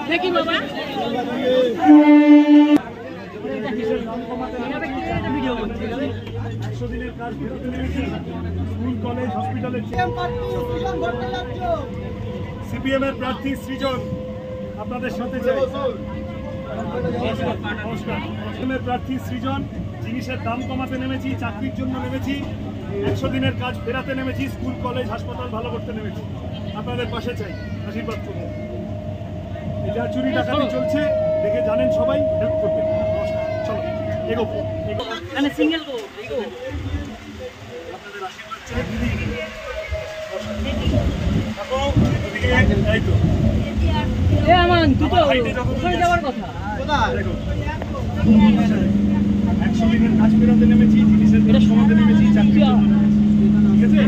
দেখি বাবা ভিডিও করছি 100 দিনের কাজ ফেরতে নেমেছি স্কুল কলেজ হসপিটালে সিপিএম এর প্রার্থী সৃজন আপনাদের সাথে যাই। নমস্কার। সিপিএম প্রার্থী সৃজন, জিনিসের দাম কমাতে নেমেছি, চাকরির জন্য নেমেছি, 100 দিনের কাজ ফেরাতে নেমেছি, স্কুল কলেজ হাসপাতাল ভালো করতে নেমেছি। আপনাদের পাশে চাই, আশীর্বাদ করুন। এটা চুরি ডাকাতি চলছে দেখে জানেন, সবাই হেল্প করবেন। নমস্কার, চলো এগোবো। মানে সিঙ্গেল গো এগো আপনাদের আশীর্বাদ চাই। দিদি থাকো ওদিকে, এই তো এ আমান তুই তো ওখানে যাওয়ার কথা। দেখো 100 দিনের কাজ ফেরাতে নেমেছি, জিনিসের দাম কমাতে নেমেছি, চাকরি ঠিক আছে।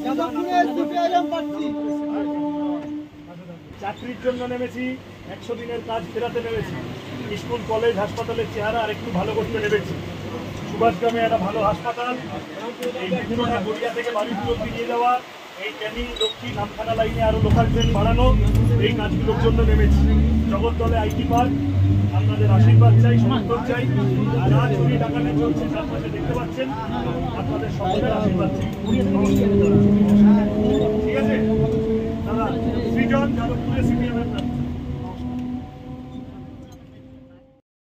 যাদবপুরে সিপিআইএম প্রার্থী চাকরির জন্য নেমেছি, 100 দিনের কাজ ফেরাতে নেমেছি, স্কুল কলেজ হাসপাতালের চেহারা আর একটু ভালো করতে নেমেছি। সুভাষগ্রামে একটা ভালো হাসপাতাল, এই বিভিন্ন গড়িয়া থেকে বাড়িগুলো নিয়ে যাওয়া, এই ক্যানিং লক্ষ্মী নামখানা লাইনে আরো লোকাল ট্রেন বাড়ানো, এই কাজগুলোর জন্য নেমেছি। জগদ্দলে আইটি পার্ক, আপনাদের আশীর্বাদ চাই, সমর্থন চাই। যা চুরি ডাকাতি চলছে চারপাশে দেখতে পাচ্ছেন, আপনাদের সকলের আশীর্বাদ চাই। ঠিক আছে দাদা, সৃজন যাদবপুরে সিপিএম